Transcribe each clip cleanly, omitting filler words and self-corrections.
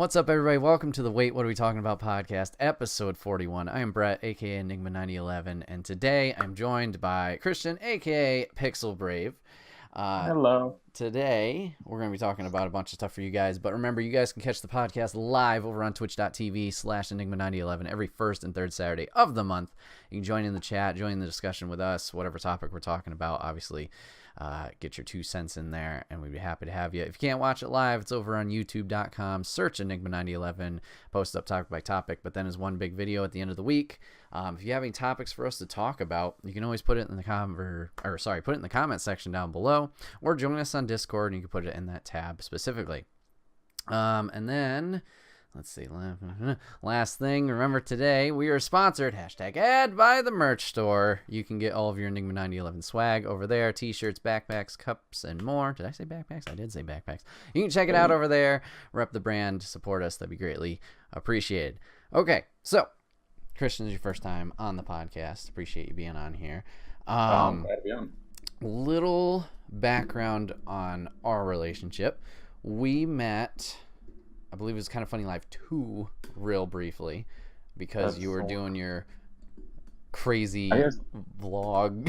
What's up, everybody? Welcome to the Wait, What Are We Talking About podcast, episode 41. I am Bret, aka Enigma 9011, and today I'm joined by Christian, aka Pixel Brave. Hello. Today, we're going to be talking about a bunch of stuff for you guys, but remember, you guys can catch the podcast live over on twitch.tv/Enigma9011 every first and third Saturday of the month. You can join in the chat, join the discussion with us, whatever topic we're talking about, obviously. Get your 2 cents in there, and we'd be happy to have you. If you can't watch it live, it's over on youtube.com. Search Enigma9011, post up topic by topic, but then is one big video at the end of the week. If you have any topics for us to talk about, you can always put it in the put it in the comment section down below, or join us on Discord, and you can put it in that tab specifically. And then, let's see, last thing, remember today we are sponsored, #ad by the merch store. You can get all of your Enigma 9011 swag over there, t-shirts, backpacks, cups, and more. Did I say backpacks? I did say backpacks. You can check it out over there, rep the brand, support us, that'd be greatly appreciated. Okay, so Christian, is your first time on the podcast. Appreciate you being on here. I'm glad to be on. Little background on our relationship. We met, I believe it was Kind of Funny Live 2 real briefly, because you were doing your crazy vlog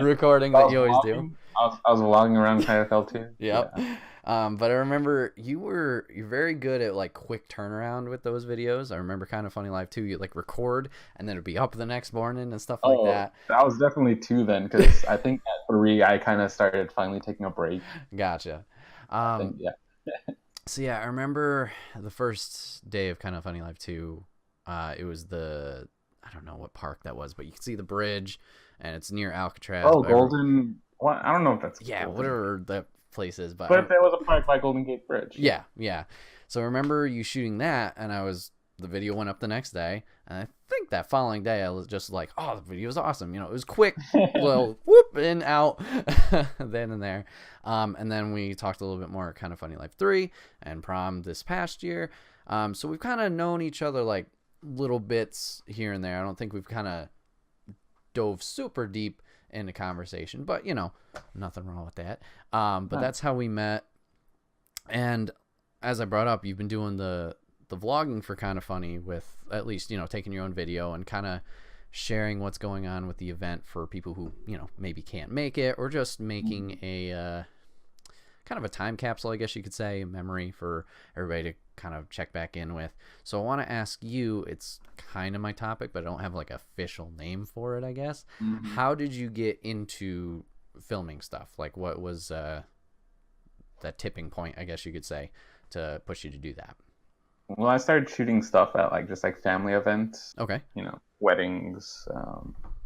recording that you always do. I was vlogging around KFL too. Yep. Yeah. But I remember you're very good at like quick turnaround with those videos. I remember Kind of Funny Live 2, you like record and then it'd be up the next morning and stuff like that. That was definitely 2 then, because I think at 3 I kind of started finally taking a break. Gotcha. So yeah, I remember the first day of Kind of Funny Live 2. It was I don't know what park that was, but you can see the bridge, and it's near Alcatraz. Oh, Golden. What? I don't know if that's. Yeah, Golden. whatever that place is, but there was a park by Golden Gate Bridge. Yeah. So I remember you shooting that, and the video went up the next day, and I think that following day I was just like, oh, the video is awesome. You know, it was quick, little whoop in, out, then and there. And then we talked a little bit more Kind of Funny Life 3 and prom this past year. So we've kind of known each other like little bits here and there. I don't think we've kind of dove super deep into conversation, but you know, nothing wrong with that. But that's how we met. And as I brought up, you've been doing the vlogging for Kind of Funny, with at least, you know, taking your own video and kind of sharing what's going on with the event for people who, you know, maybe can't make it, or just making a kind of a time capsule, I guess you could say, a memory for everybody to kind of check back in with. So I want to ask you, it's kind of my topic, but I don't have like an official name for it, I guess. Mm-hmm. How did you get into filming stuff? Like, what was that tipping point, I guess you could say, to push you to do that? Well, I started shooting stuff at like just like family events. Okay. You know, weddings,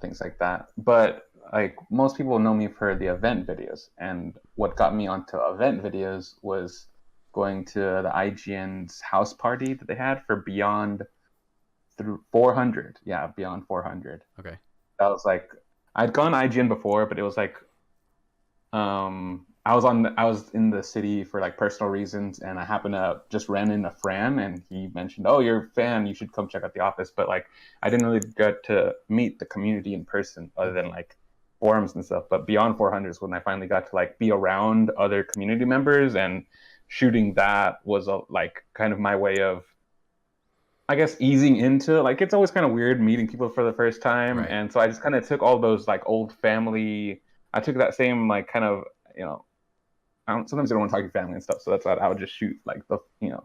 things like that. But like most people know me for the event videos, and what got me onto event videos was going to the IGN's house party that they had for Beyond 400. Yeah, Beyond 400. Okay. That was like, I'd gone IGN before, but it was like, I was in the city for like personal reasons, and I happened to just ran into Fran, and he mentioned, "Oh, you're a fan. You should come check out the office." But like, I didn't really get to meet the community in person, other than like forums and stuff. But Beyond 400 is when I finally got to like be around other community members, and shooting that was like kind of my way of, I guess, easing into, like, it's always kind of weird meeting people for the first time. Right. And so I just kind of took all those like old family. I took that same like kind of, you know, sometimes I don't want to talk to family and stuff, so that's why I would just shoot like the, you know,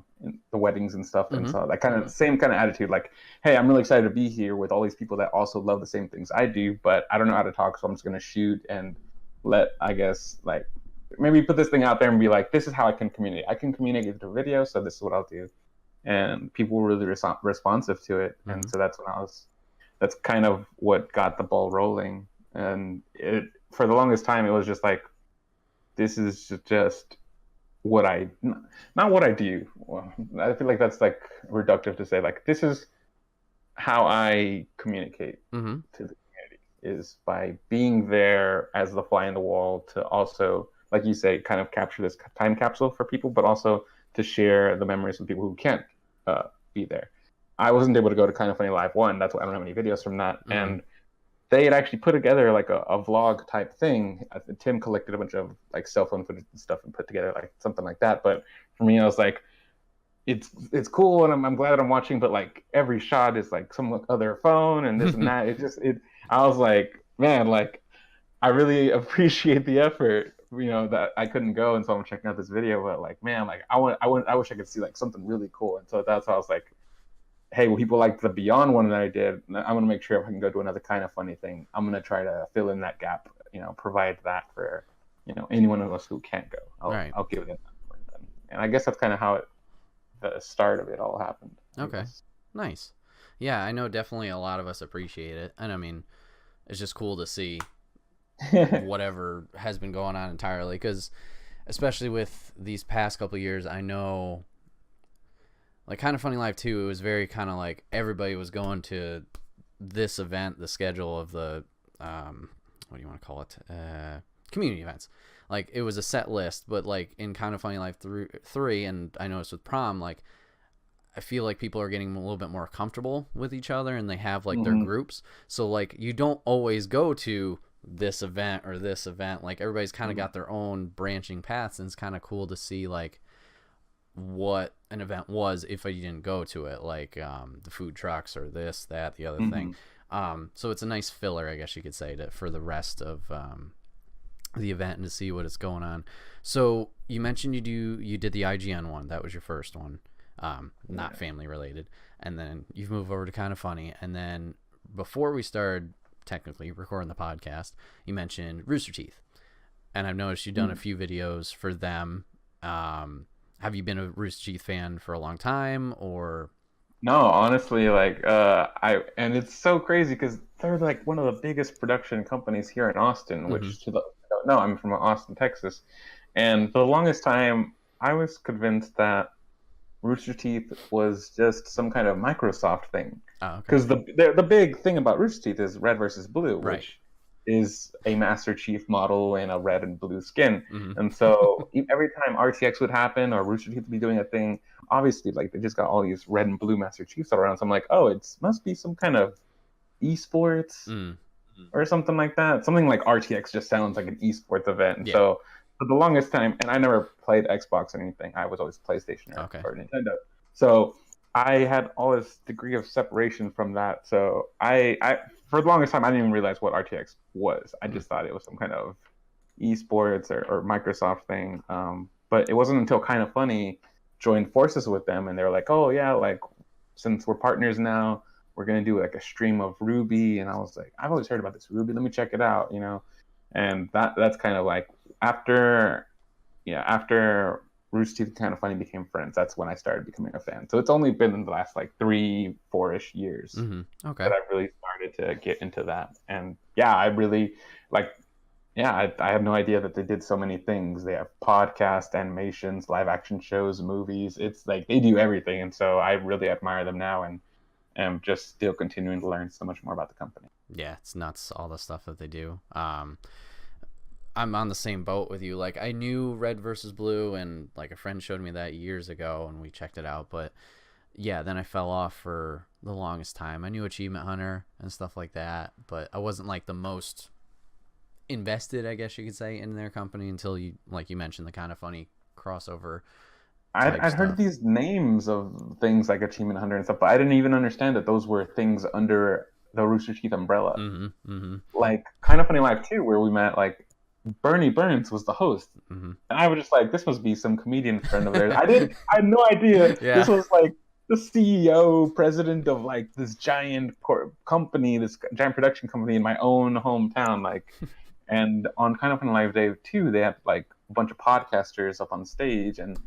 the weddings and stuff. Mm-hmm. And so that kind of same kind of attitude, like, hey, I'm really excited to be here with all these people that also love the same things I do, but I don't know how to talk, so I'm just going to shoot and let, I guess, like, maybe put this thing out there and be like, this is how I can communicate. I can communicate through video, so this is what I'll do. And people were really responsive to it. Mm-hmm. And so that's kind of what got the ball rolling. And for the longest time, it was just like, this is just what not what I do. Well, I feel like that's like reductive to say, like, this is how I communicate to the community, is by being there as the fly in the wall to also, like you say, kind of capture this time capsule for people, but also to share the memories with people who can't be there. I wasn't able to go to Kind of Funny Live 1. That's why I don't have any videos from that. Mm-hmm. And they had actually put together like a vlog type thing. Tim collected a bunch of like cell phone footage and stuff and put together like something like that. But for me, I was like, it's cool, and I'm glad that I'm watching, but like every shot is like some other phone and this and that. I was like, man, like I really appreciate the effort. That I couldn't go, and so I'm checking out this video. But like, man, like I wish I could see like something really cool. And so that's why I was like, hey, well, people like the Beyond one that I did. I'm gonna make sure if I can go to another kind of funny thing, I'm gonna try to fill in that gap. Provide that for anyone of us who can't go. Right. I'll give it. And I guess that's kind of how the start of it all happened. Okay. Nice. Yeah, I know definitely a lot of us appreciate it. And I mean, it's just cool to see whatever has been going on entirely, because especially with these past couple of years, I know like Kind of Funny Live 2, it was very kind of like everybody was going to this event, the schedule of the what do you want to call it, community events. Like it was a set list, but like in Kind of Funny Live 3, and I noticed with Prom, like I feel like people are getting a little bit more comfortable with each other, and they have like their groups. So like you don't always go to this event or this event. Like everybody's kind of got their own branching paths, and it's kind of cool to see like what an event was if you didn't go to it, like the food trucks or this, that, the other thing. So it's a nice filler, I guess you could say, for the rest of the event and to see what is going on. So you mentioned you did the IGN one. That was your first one, not family related, and then you've moved over to Kind of Funny. And then before we started technically recording the podcast, you mentioned Rooster Teeth, and I've noticed you've done a few videos for them. Have you been a Rooster Teeth fan for a long time, or? No, honestly, like and it's so crazy because they're like one of the biggest production companies here in Austin, which no, I'm from Austin, Texas, and for the longest time I was convinced that Rooster Teeth was just some kind of Microsoft thing. Because the big thing about Rooster Teeth is red versus blue, which is a Master Chief model in a red and blue skin. And so every time RTX would happen or Rooster Teeth would be doing a thing, obviously like they just got all these red and blue Master Chiefs all around. So I'm like, oh, it must be some kind of esports or something like that. Something like RTX just sounds like an esports event. And so for the longest time, and I never played Xbox or anything, I was always PlayStation or Nintendo. So I had all this degree of separation from that. So I for the longest time, I didn't even realize what RTX was. I just thought it was some kind of esports or Microsoft thing. But it wasn't until Kind of Funny joined forces with them, and they were like, oh yeah, like since we're partners now, we're gonna do like a stream of Ruby. And I was like, I've always heard about this Ruby. Let me check it out, And that's kind of like after Rooster Teeth and Kind of Funny became friends, that's when I started becoming a fan. So it's only been in the last like 3-4-ish years that I've really started to get into that. And yeah, I really like, I have no idea that they did so many things. They have podcasts, animations, live action shows, movies. It's like they do everything. And so I really admire them now, and am just still continuing to learn so much more about the company. Yeah, it's nuts, all the stuff that they do. I'm on the same boat with you. Like I knew red versus blue, and like a friend showed me that years ago and we checked it out, but yeah, then I fell off for the longest time. I knew Achievement Hunter and stuff like that, but I wasn't like the most invested, I guess you could say, in their company until you mentioned the Kind of Funny crossover. I'd heard these names of things like Achievement Hunter and stuff, but I didn't even understand that those were things under the Rooster Teeth umbrella. Like Kind of Funny Live 2, where we met like Bernie Burns was the host, and I was just like, this must be some comedian friend of theirs. I had no idea this was like the CEO, president of like this giant company, this giant production company in my own hometown. Like, and on Kind of Funny Live Day 2, they had like a bunch of podcasters up on stage, and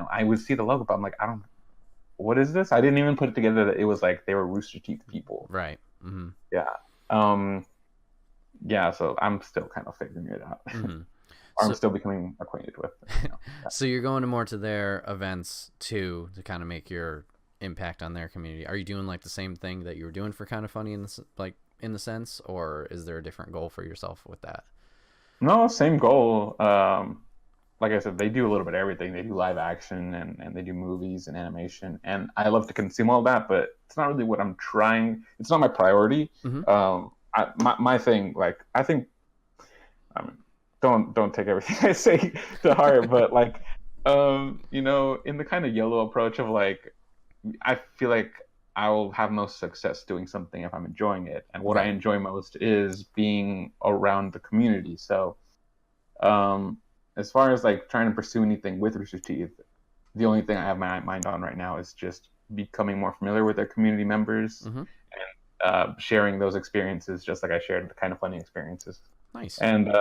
I would see the logo, but I'm like, what is this? I didn't even put it together that it was like they were Rooster Teeth people. Right. Yeah, so I'm still kind of figuring it out. I'm still becoming acquainted with it. So you're going more to their events too, to kind of make your impact on their community. Are you doing like the same thing that you were doing for Kind of Funny in the sense, or is there a different goal for yourself with that? No, same goal. Like I said, they do a little bit of everything. They do live action and they do movies and animation, and I love to consume all that, but it's not really what I'm trying. It's not my priority. My thing, like, I think, don't take everything I say to heart, but like In the kind of YOLO approach of like, I feel like I will have most success doing something if I'm enjoying it. And what I Right. enjoy most is being around the community. So, um, as far as like trying to pursue anything with Rooster Teeth, the only thing I have my mind on right now is just becoming more familiar with their community members, Mm-hmm. sharing those experiences, just like I shared the kind of funny experiences. Nice. And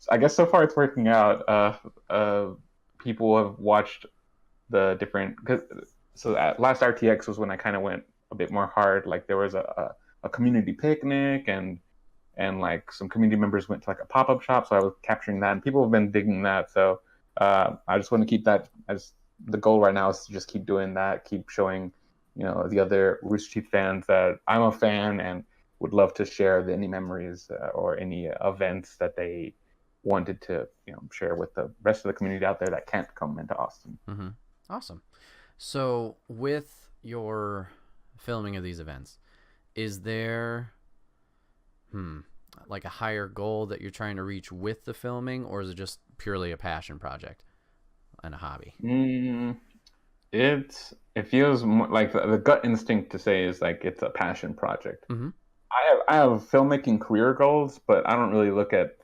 I guess so far it's working out. People have watched the different, so at last RTX was when I kind of went a bit more hard. Like there was a community picnic, and like some community members went to like a pop-up shop, so I was capturing that, and people have been digging that. So I just want to keep that as the goal right now, is to just keep doing that, keep showing the other Rooster Teeth fans that I'm a fan and would love to share any memories or any events that they wanted to share with the rest of the community out there that can't come into Austin. Mm-hmm. Awesome. So with your filming of these events, is there like a higher goal that you're trying to reach with the filming, or is it just purely a passion project and a hobby? Mm, it feels more like the gut instinct to say is like it's a passion project. Mm-hmm. I have filmmaking career goals, but I don't really look at,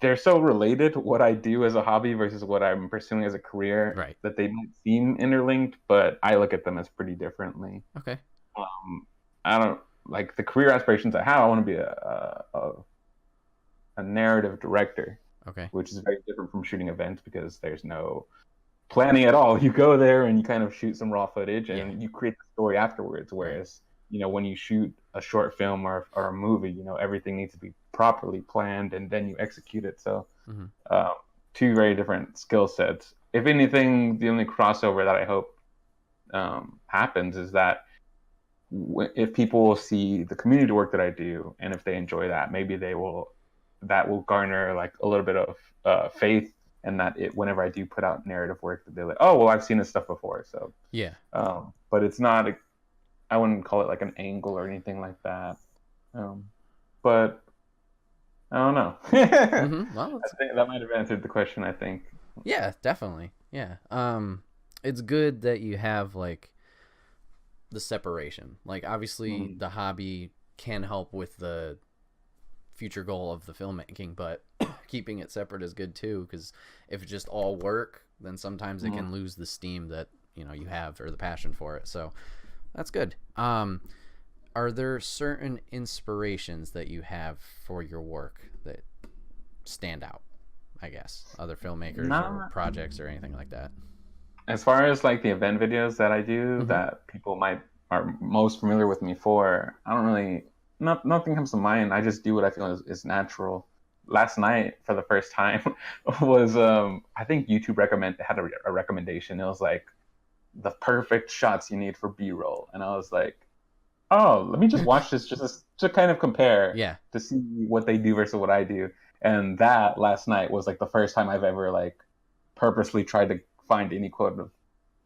they're so related, what I do as a hobby versus what I'm pursuing as a career, Right. that they might seem interlinked, but I look at them as pretty differently. Okay. Um, I don't like the career aspirations I have. I want to be a narrative director, Okay. which is very different from shooting events because there's no planning at all. You go there and you kind of shoot some raw footage Yeah. and you create the story afterwards. Right. Whereas, when you shoot a short film or a movie, everything needs to be properly planned and then you execute it. So, Mm-hmm. uh, two very different skill sets. If anything, the only crossover that I hope happens is that if people will see the community work that I do, and if they enjoy that, maybe that will garner like a little bit of faith, and that whenever I do put out narrative work, that they're like, oh well, I've seen this stuff before. So, Yeah. but it's not. I wouldn't call it like an angle or anything like that. But I don't know. I Mm-hmm. Well, think that might have answered the question. I think. yeah, definitely. Yeah. It's good that you have like the separation. Like obviously Mm. the hobby can help with the future goal of the filmmaking, but keeping it separate is good too, because if it's just all work, then sometimes it Mm. can lose the steam that you have, or the passion for it. So that's good. Are there certain inspirations that you have for your work that stand out, I guess, other filmmakers or Not projects or anything like that? as far as like the event videos that I do Mm-hmm. that people might are most familiar with me for. I don't really, nothing comes to mind. I just do what I feel is natural. Last night for the first time was I think YouTube had a recommendation. It was like the perfect shots you need for B-roll, and I was like, oh, let me just watch this just to kind of compare Yeah. to see what they do versus what I do. And that last night was like the first time I've ever like purposely tried to find any quote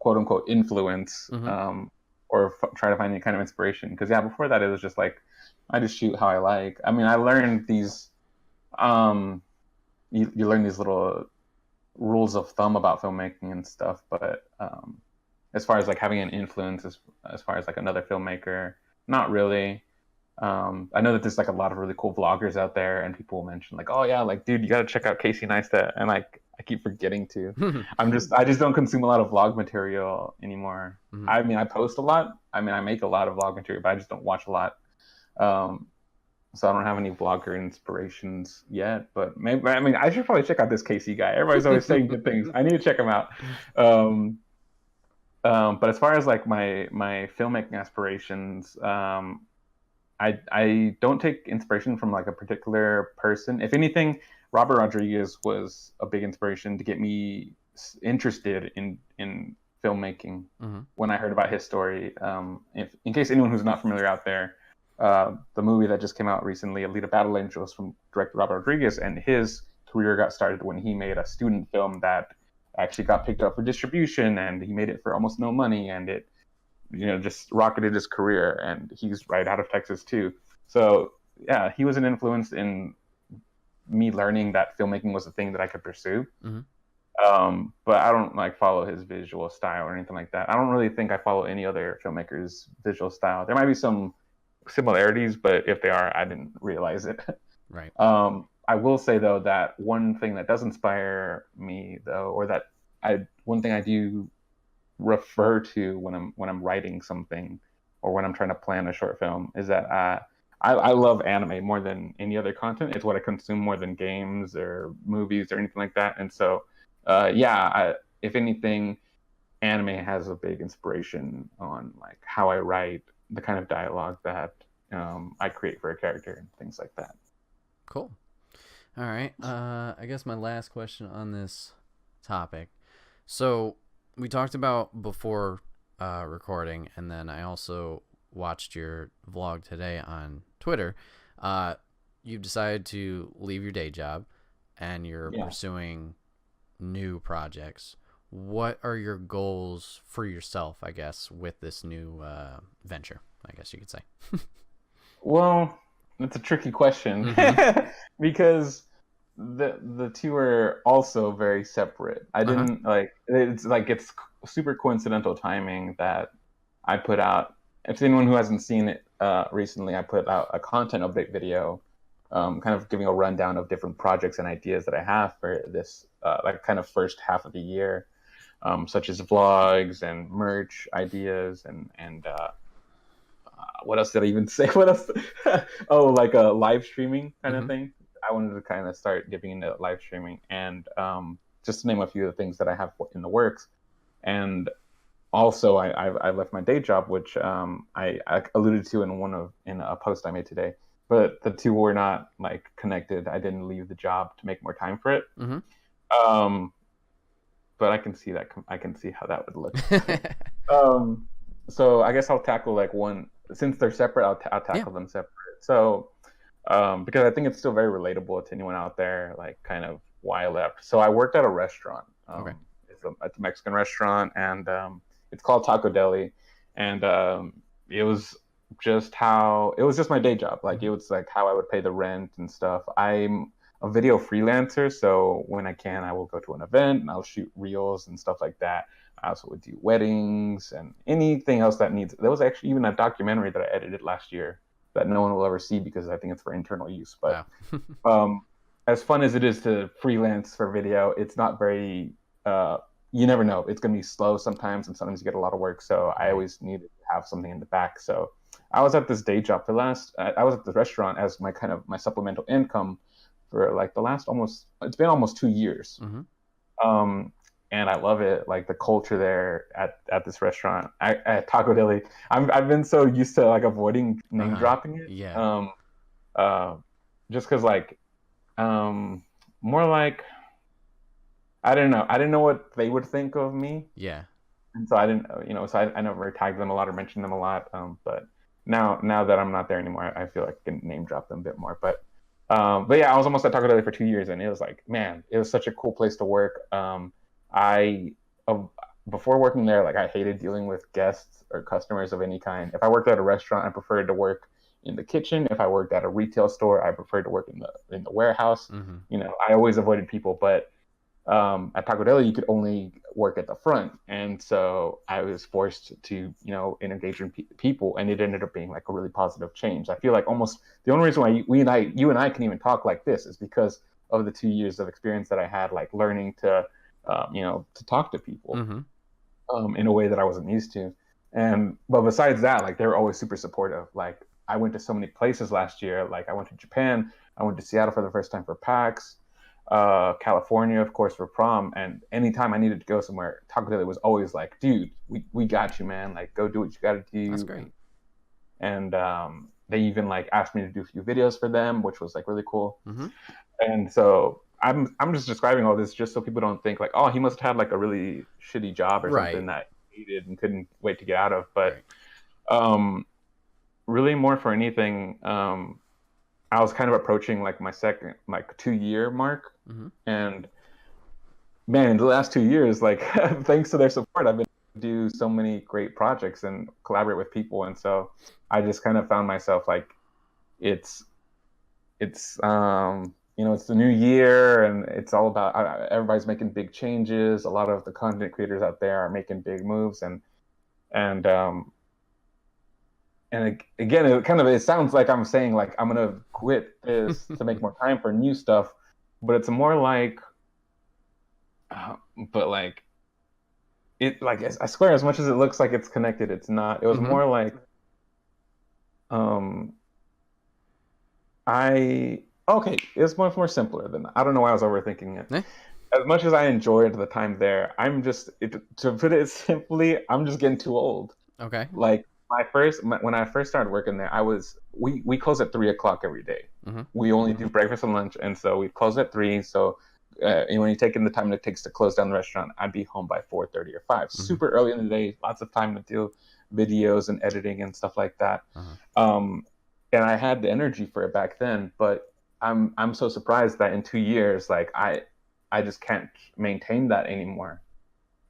unquote influence, Mm-hmm. or try to find any kind of inspiration. Because yeah, before that it was just like I just shoot how I like. I mean, I learned these. You learn these little rules of thumb about filmmaking and stuff, but as far as like having an influence, as far as like another filmmaker, not really. I know that there's like a lot of really cool vloggers out there, and people will mention like, oh yeah, like dude, you got to check out Casey Neistat, and like I keep forgetting to. I just don't consume a lot of vlog material anymore. Mm-hmm. I mean, I post a lot. I mean, I make a lot of vlog material, but I just don't watch a lot. Um, so I don't have any vlogger inspirations yet. But maybe, I mean, I should probably check out this Casey guy. Everybody's always saying good things. I need to check him out. Um, but as far as like my filmmaking aspirations, I don't take inspiration from like a particular person. If anything, Robert Rodriguez was a big inspiration to get me interested in filmmaking. Mm-hmm. When I heard about his story, if in case anyone who's not familiar out there, the movie that just came out recently, Alita Battle Angels, from director Robert Rodriguez, and his career got started when he made a student film that actually got picked up for distribution, and he made it for almost no money, and it just rocketed his career. And he's right out of Texas too. So yeah, he was an influence in me learning that filmmaking was a thing that I could pursue. Mm-hmm. But I don't like follow his visual style or anything like that. I don't really think I follow any other filmmakers' visual style. There might be some similarities, but if they are, I didn't realize it. Right. I will say though that one thing that does inspire me though, or that one thing I do refer to when I'm writing something or when I'm trying to plan a short film is that I love anime more than any other content. It's what I consume more than games or movies or anything like that. And so, if anything, anime has a big inspiration on like how I write, the kind of dialogue that I create for a character and things like that. Cool. All right. I guess my last question on this topic. So we talked about before recording, and then I also watched your vlog today on Twitter. You've decided to leave your day job, and you're Yeah. pursuing new projects. What are your goals for yourself, I guess, with this new venture, I guess you could say? Well, that's a tricky question Mm-hmm. because the two are also very separate. I Uh-huh. didn't it's super coincidental timing that I put out. If anyone who hasn't seen it recently, I put out a content update video, kind of giving a rundown of different projects and ideas that I have for this like kind of first half of the year, such as vlogs and merch ideas and what else did I even say? What else? Oh, like a live streaming kind of Mm-hmm. thing. I wanted to kind of start getting into live streaming and just to name a few of the things that I have in the works. And also, I left my day job, which I alluded to in a post I made today. But the two were not like connected. I didn't leave the job to make more time for it. Mm-hmm. Um, but I can see how that would look. Um, so I guess I'll tackle like one since they're separate. I'll Yeah. tackle them separate. So because I think it's still very relatable to anyone out there, like kind of why I left. So I worked at a restaurant. Okay. It's a Mexican restaurant, and it's called Taco Deli, and it was it was just my day job. Like Mm-hmm. it was like how I would pay the rent and stuff. I'm a video freelancer, so when I can, I will go to an event and I'll shoot reels and stuff like that. I also would do weddings and anything else that needs. There was actually even a documentary that I edited last year that no one will ever see because I think it's for internal use. But Wow. um, as fun as it is to freelance for video, it's not very. Uh, you never know. It's going to be slow sometimes, and sometimes you get a lot of work. So I Right. always needed to have something in the back. So I was at this day job for I was at the restaurant as my kind of my supplemental income for like the last almost. It's been almost 2 years. Mm-hmm. Um, and I love it. Like the culture there at this restaurant, at Taco Deli. I've been so used to like avoiding name Uh-huh. dropping it. Yeah. Uh, just because like um, more like I don't know. I didn't know what they would think of me, Yeah. and so I didn't, so I never tagged them a lot or mentioned them a lot. But now that I'm not there anymore, I feel like I can name drop them a bit more. But yeah, I was almost at Taco Deli for 2 years, and it was like, man, it was such a cool place to work. I uh, Before working there, like I hated dealing with guests or customers of any kind. If I worked at a restaurant, I preferred to work in the kitchen. If I worked at a retail store, I preferred to work in the warehouse. Mm-hmm. I always avoided people, but at Taco Deli, you could only work at the front, and so I was forced to, engage in people, and it ended up being like a really positive change. I feel like almost the only reason why you and I can even talk like this is because of the 2 years of experience that I had, like learning to, to talk to people Mm-hmm. in a way that I wasn't used to. And but besides that, like they were always super supportive. Like I went to so many places last year. Like I went to Japan, I went to Seattle for the first time for PAX, California, of course, for prom. And anytime I needed to go somewhere, Taco Deli was always like, "Dude, we got you, man. Like go do what you got to That's do." great. And they even like asked me to do a few videos for them, which was like really cool. Mm-hmm. And so I'm just describing all this just so people don't think like, oh, he must have had like a really shitty job or something Right. that he hated and couldn't wait to get out of. But Right. um, really, more for anything, I was kind of approaching like my second like 2 year mark, Mm-hmm. and man, in the last 2 years, like thanks to their support, I've been able to do so many great projects and collaborate with people, and so I just kind of found myself like it's it's the new year, and it's all about everybody's making big changes. A lot of the content creators out there are making big moves, and again, it sounds like I'm saying like I'm gonna quit this to make more time for new stuff, but it's more like, uh, but like I swear, as much as it looks like it's connected, it's not. It was Mm-hmm. more like, um, I okay, it's much more simpler than that. I don't know why I was overthinking it. Eh? As much as I enjoyed the time there, to put it simply, I'm just getting too old. Okay. Like when I first started working there, we close at 3 o'clock every day. Mm-hmm. We only do breakfast and lunch, and so we close at 3. So when you take in the time it takes to close down the restaurant, I'd be home by 4:30 or 5. Mm-hmm. Super early in the day, lots of time to do videos and editing and stuff like that. Uh-huh. And I had the energy for it back then, but I'm so surprised that in 2 years, like I just can't maintain that anymore.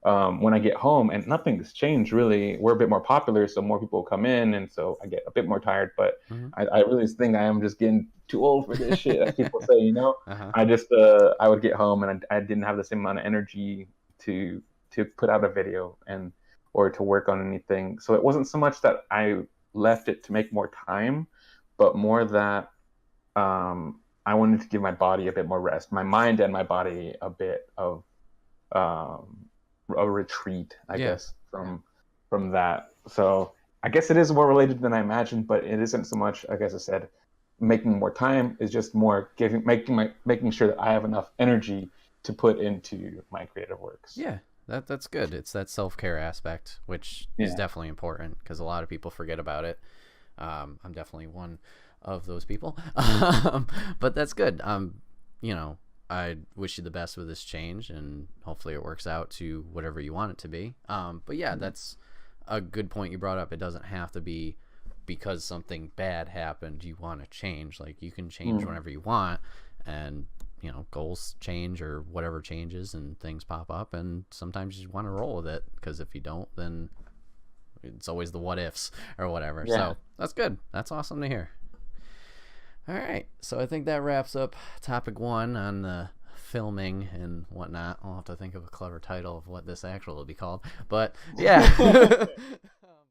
When I get home, and nothing's changed really. We're a bit more popular, so more people come in, and so I get a bit more tired. But Mm-hmm. I really think I am just getting too old for this shit, as people say. Uh-huh. I would get home and I didn't have the same amount of energy to put out a video and or to work on anything. So it wasn't so much that I left it to make more time, but more that I wanted to give my body a bit more rest, my mind and my body a bit of um, a retreat, I Yeah. guess, from that. So I guess it is more related than I imagined, but it isn't so much. I guess I said making more time is just more making sure that I have enough energy to put into my creative works. Yeah. That's good. It's that self-care aspect, which is Yeah. definitely important because a lot of people forget about it. I'm definitely one of those people. But that's good. You know, I wish you the best with this change, and hopefully it works out to whatever you want it to be. But yeah, that's a good point you brought up. It doesn't have to be because something bad happened you want to change. Like, you can change Mm. whenever you want, and goals change or whatever changes, and things pop up, and sometimes you want to roll with it, because if you don't, then it's always the what ifs or whatever. Yeah. So that's good. That's awesome to hear. All right, so I think that wraps up topic 1 on the filming and whatnot. I'll have to think of a clever title of what this actually will be called, but yeah.